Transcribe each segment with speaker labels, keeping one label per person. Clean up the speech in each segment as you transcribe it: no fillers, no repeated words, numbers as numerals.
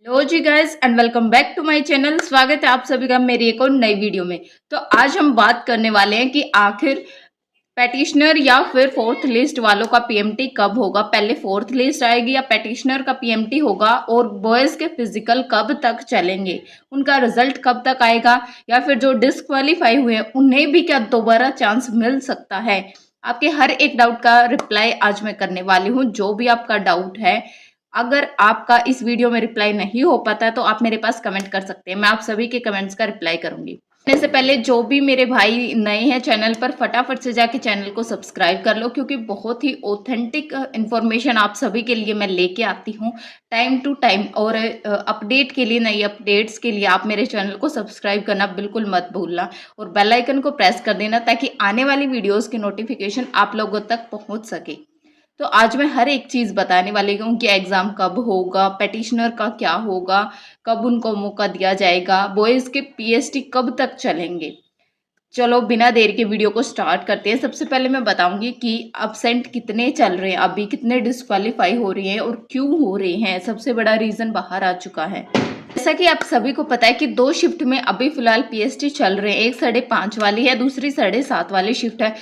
Speaker 1: Hello जी guys and welcome back to my channel. स्वागत है आप सभी का मेरी एक और नई वीडियो में। तो आज हम बात करने वाले हैं कि आखिर पेटिशनर या फिर फोर्थ लिस्ट वालों का पीएमटी कब होगा। पहले फोर्थ लिस्ट आएगी या पेटिशनर का पीएमटी होगा, और बॉयज के फिजिकल कब तक चलेंगे, उनका रिजल्ट कब तक आएगा, या फिर जो डिस्क्वालीफाई हुए हैं उन्हें भी क्या दोबारा चांस मिल सकता है। आपके हर एक डाउट का रिप्लाई आज मैं करने वाली हूँ। जो भी आपका डाउट है, अगर आपका इस वीडियो में रिप्लाई नहीं हो पाता है तो आप मेरे पास कमेंट कर सकते हैं, मैं आप सभी के कमेंट्स का रिप्लाई करूंगी। इससे पहले जो भी मेरे भाई नए हैं चैनल पर, फटाफट से जाके चैनल को सब्सक्राइब कर लो, क्योंकि बहुत ही ऑथेंटिक इंफॉर्मेशन आप सभी के लिए मैं लेके आती हूँ टाइम टू टाइम। और अपडेट के लिए, नई अपडेट्स के लिए आप मेरे चैनल को सब्सक्राइब करना बिल्कुल मत भूलना, और बेल आइकन को प्रेस कर देना ताकि आने वाली वीडियोस की नोटिफिकेशन आप लोगों तक पहुंच सके। तो आज मैं हर एक चीज़ बताने वाली हूँ कि एग्ज़ाम कब होगा, पेटिशनर का क्या होगा, कब उनको मौका दिया जाएगा, बॉयज़ के पीएसटी कब तक चलेंगे। चलो बिना देर के वीडियो को स्टार्ट करते हैं। सबसे पहले मैं बताऊंगी कि अब्सेंट कितने चल रहे हैं, अभी कितने डिस्क्वालीफाई हो रही हैं और क्यों हो रहे हैं। सबसे बड़ा रीज़न बाहर आ चुका है। जैसा कि आप सभी को पता है कि दो शिफ्ट में अभी फिलहाल पीएसटी चल रहे हैं। एक 5:30 वाली है, दूसरी 7:30 वाली शिफ्ट है।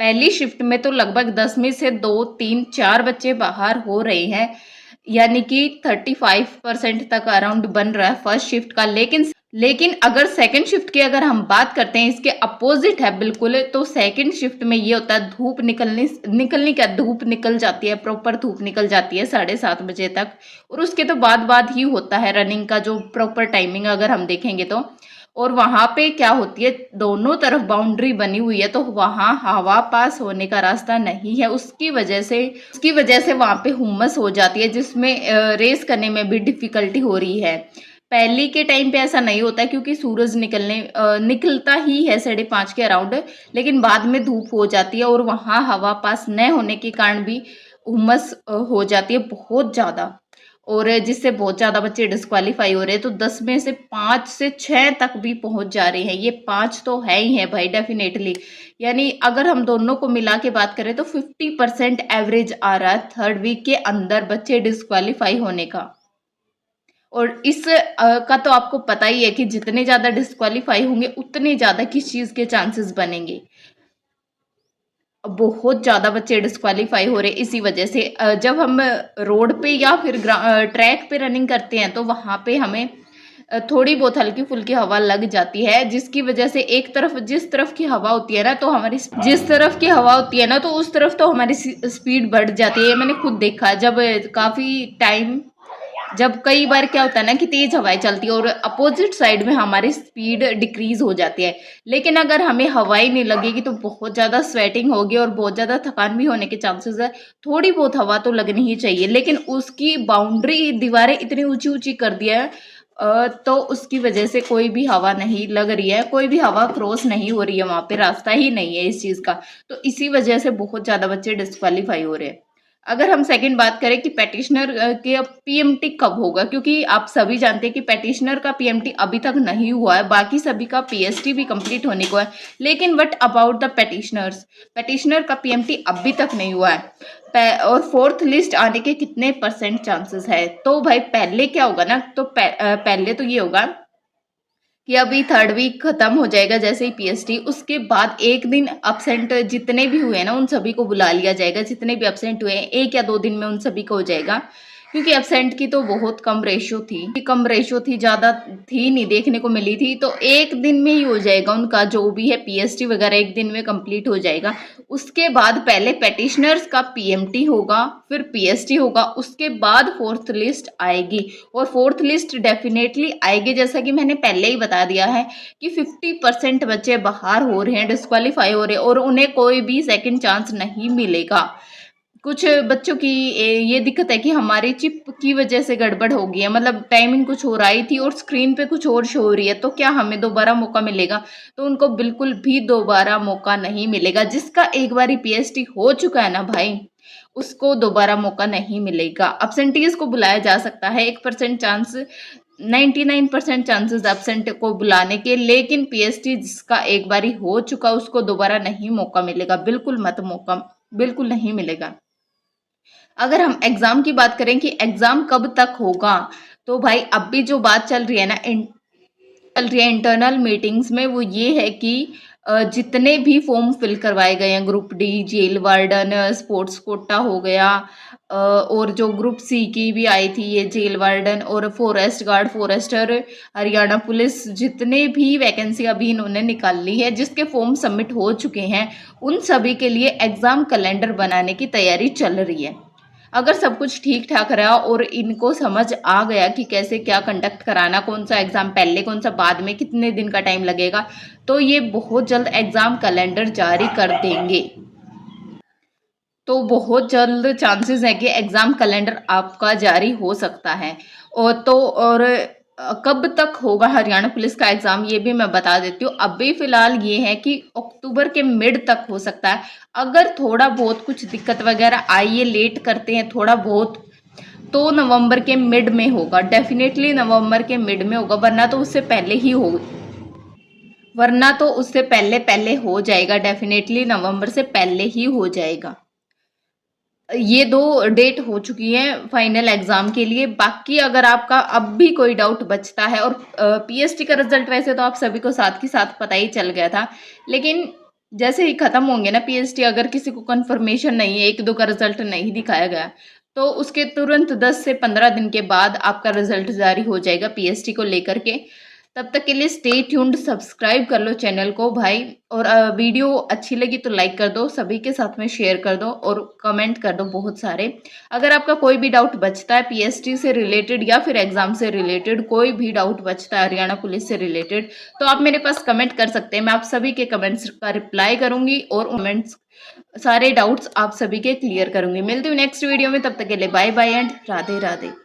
Speaker 1: पहली शिफ्ट में तो लगभग 10 में से 2, 3, 4 बच्चे बाहर हो रहे हैं, यानी कि 35% तक अराउंड बन रहा है फर्स्ट शिफ्ट का। लेकिन अगर सेकंड शिफ्ट की अगर हम बात करते हैं, इसके अपोजिट है बिल्कुल। तो सेकंड शिफ्ट में ये होता है, धूप निकलनी क्या, धूप निकल जाती है, प्रॉपर धूप निकल जाती है 7:30 बजे तक। और उसके तो बाद ही होता है रनिंग का जो प्रॉपर टाइमिंग अगर हम देखेंगे तो। और वहां पे क्या होती है, दोनों तरफ बाउंड्री बनी हुई है, तो वहां हवा पास होने का रास्ता नहीं है। उसकी वजह से वहां पे हुम्मस हो जाती है, जिसमें रेस करने में भी डिफिकल्टी हो रही है। पहली के टाइम पे ऐसा नहीं होता, क्योंकि सूरज निकलता ही है 5:30 के अराउंड। लेकिन बाद में धूप हो जाती है और वहां हवा पास न होने के कारण भी हुम्मस हो जाती है बहुत ज्यादा, और जिससे बहुत ज़्यादा बच्चे डिस्क्वालीफाई हो रहे हैं। तो 10 में से 5 से 6 तक भी पहुंच जा रहे हैं। ये 5 तो है ही है भाई, डेफिनेटली। यानी अगर हम दोनों को मिला के बात करें तो 50% एवरेज आ रहा है थर्ड वीक के अंदर बच्चे डिस्क्वालीफाई होने का। और इस का तो आपको पता ही है कि जितने ज़्यादा डिस्क्वालीफाई होंगे उतने ज़्यादा किस चीज़ के चांसेस बनेंगे। बहुत ज़्यादा बच्चे डिस्क्वालीफाई हो रहे इसी वजह से। जब हम रोड पे या फिर ट्रैक पे रनिंग करते हैं तो वहाँ पे हमें थोड़ी बहुत हल्की फुल्की हवा लग जाती है, जिसकी वजह से एक तरफ जिस तरफ की हवा होती है ना, तो हमारी जिस तरफ की हवा होती है ना, तो उस तरफ तो हमारी स्पीड बढ़ जाती है। मैंने खुद देखा है, जब कई बार क्या होता है ना कि तेज हवाएं चलती है और अपोजिट साइड में हमारी स्पीड डिक्रीज हो जाती है। लेकिन अगर हमें हवाई नहीं लगेगी तो बहुत ज़्यादा स्वेटिंग होगी और बहुत ज़्यादा थकान भी होने के चांसेस है। थोड़ी बहुत हवा तो लगनी ही चाहिए, लेकिन उसकी बाउंड्री दीवारें इतनी ऊंची ऊंची कर दिया है, तो उसकी वजह से कोई भी हवा नहीं लग रही है, कोई भी हवा क्रॉस नहीं हो रही है, वहां पे रास्ता ही नहीं है इस चीज़ का। तो इसी वजह से बहुत ज़्यादा बच्चे डिस्क्वालीफाई हो रहे हैं। अगर हम सेकंड बात करें कि पेटिशनर के पीएमटी कब होगा, क्योंकि आप सभी जानते हैं कि पेटिशनर का पीएमटी अभी तक नहीं हुआ है, बाकी सभी का पीएसटी भी कंप्लीट होने को है। लेकिन व्हाट अबाउट द पेटिशनर का पीएमटी अभी तक नहीं हुआ है। और फोर्थ लिस्ट आने के कितने परसेंट चांसेस है, तो भाई पहले क्या होगा ना, तो पहले तो ये होगा कि अभी थर्ड वीक खत्म हो जाएगा जैसे ही पीएसटी, उसके बाद एक दिन अब्सेंट जितने भी हुए ना उन सभी को बुला लिया जाएगा। जितने भी अब्सेंट हुए हैं 1 या 2 दिन में उन सभी को हो जाएगा, क्योंकि अब्सेंट की तो बहुत कम रेशो थी, ज़्यादा थी नहीं, देखने को मिली थी। तो एक दिन में ही हो जाएगा उनका जो भी है पीएसटी वगैरह, एक दिन में कंप्लीट हो जाएगा। उसके बाद पहले पेटिशनर्स का पीएमटी होगा, फिर पीएसटी होगा, उसके बाद फोर्थ लिस्ट आएगी। और फोर्थ लिस्ट डेफिनेटली आएगी, जैसा कि मैंने पहले ही बता दिया है कि 50% बच्चे बाहर हो रहे हैं, डिस्क्वालीफाई हो रहे हैं, और उन्हें कोई भी सेकंड चांस नहीं मिलेगा। कुछ बच्चों की ये दिक्कत है कि हमारी चिप की वजह से गड़बड़ हो गई है, मतलब टाइमिंग कुछ हो रही थी और स्क्रीन पे कुछ और शो हो रही है, तो क्या हमें दोबारा मौका मिलेगा? तो उनको बिल्कुल भी दोबारा मौका नहीं मिलेगा। जिसका एक बारी पीएसटी हो चुका है ना भाई, उसको दोबारा मौका नहीं मिलेगा। अब्सेंटीज को बुलाया जा सकता है, 1% चांस, 99% चांसेस एब्सेंट को बुलाने के, लेकिन पीएसटी जिसका एक बारी हो चुका उसको दोबारा नहीं मौका मिलेगा, बिल्कुल नहीं मिलेगा। अगर हम एग्जाम की बात करें कि एग्जाम कब तक होगा, तो भाई अब भी जो बात चल रही है ना चल रही है इंटरनल मीटिंग्स में, वो ये है कि जितने भी फॉर्म फिल करवाए गए हैं, group D, jail warden, sports quota हो गया, और जो ग्रुप सी की भी आई थी ये जेल वार्डन और forest guard, forester, Haryana police, जितने भी वैकेंसी अभी इन्होंने निकाल ली है, जिसके फॉर्म सबमिट हो चुके हैं, उन सभी के लिए एग्ज़ाम कैलेंडर बनाने की तैयारी चल रही है। अगर सब कुछ ठीक ठाक रहा और इनको समझ आ गया कि कैसे क्या कंडक्ट कराना, कौन सा एग्ज़ाम पहले, कौन सा बाद में, कितने दिन का टाइम लगेगा, तो ये बहुत जल्द एग्ज़ाम कैलेंडर जारी कर देंगे। तो बहुत जल्द चांसेस है कि एग्ज़ाम कैलेंडर आपका जारी हो सकता है। और कब तक होगा हरियाणा पुलिस का एग्ज़ाम, ये भी मैं बता देती हूँ। अभी फ़िलहाल ये है कि अक्टूबर के मिड तक हो सकता है। अगर थोड़ा बहुत कुछ दिक्कत वगैरह आई है, लेट करते हैं थोड़ा बहुत, तो नवंबर के मिड में होगा, डेफिनेटली नवंबर के मिड में होगा, वरना तो उससे पहले पहले हो जाएगा, डेफिनेटली नवंबर से पहले ही हो जाएगा। ये 2 डेट हो चुकी है फाइनल एग्ज़ाम के लिए। बाकी अगर आपका अब भी कोई डाउट बचता है, और पीएसटी का रिज़ल्ट वैसे तो आप सभी को साथ ही साथ पता ही चल गया था, लेकिन जैसे ही ख़त्म होंगे ना पीएसटी, अगर किसी को कन्फर्मेशन नहीं है, 1-2 का रिज़ल्ट नहीं दिखाया गया, तो उसके तुरंत 10 से 15 दिन के बाद आपका रिज़ल्ट जारी हो जाएगा पीएसटी को लेकर के। तब तक के लिए स्टे ट्यून्ड, सब्सक्राइब कर लो चैनल को भाई, और वीडियो अच्छी लगी तो लाइक कर दो, सभी के साथ में शेयर कर दो और कमेंट कर दो बहुत सारे। अगर आपका कोई भी डाउट बचता है पीएसटी से रिलेटेड या फिर एग्जाम से रिलेटेड, कोई भी डाउट बचता है हरियाणा पुलिस से रिलेटेड, तो आप मेरे पास कमेंट कर सकते हैं। मैं आप सभी के कमेंट्स का रिप्लाई करूंगी और कमेंट्स सारे डाउट्स आप सभी के क्लियर करूंगी। मिलती हूँ नेक्स्ट वीडियो में, तब तक के लिए बाय बाय एंड राधे राधे।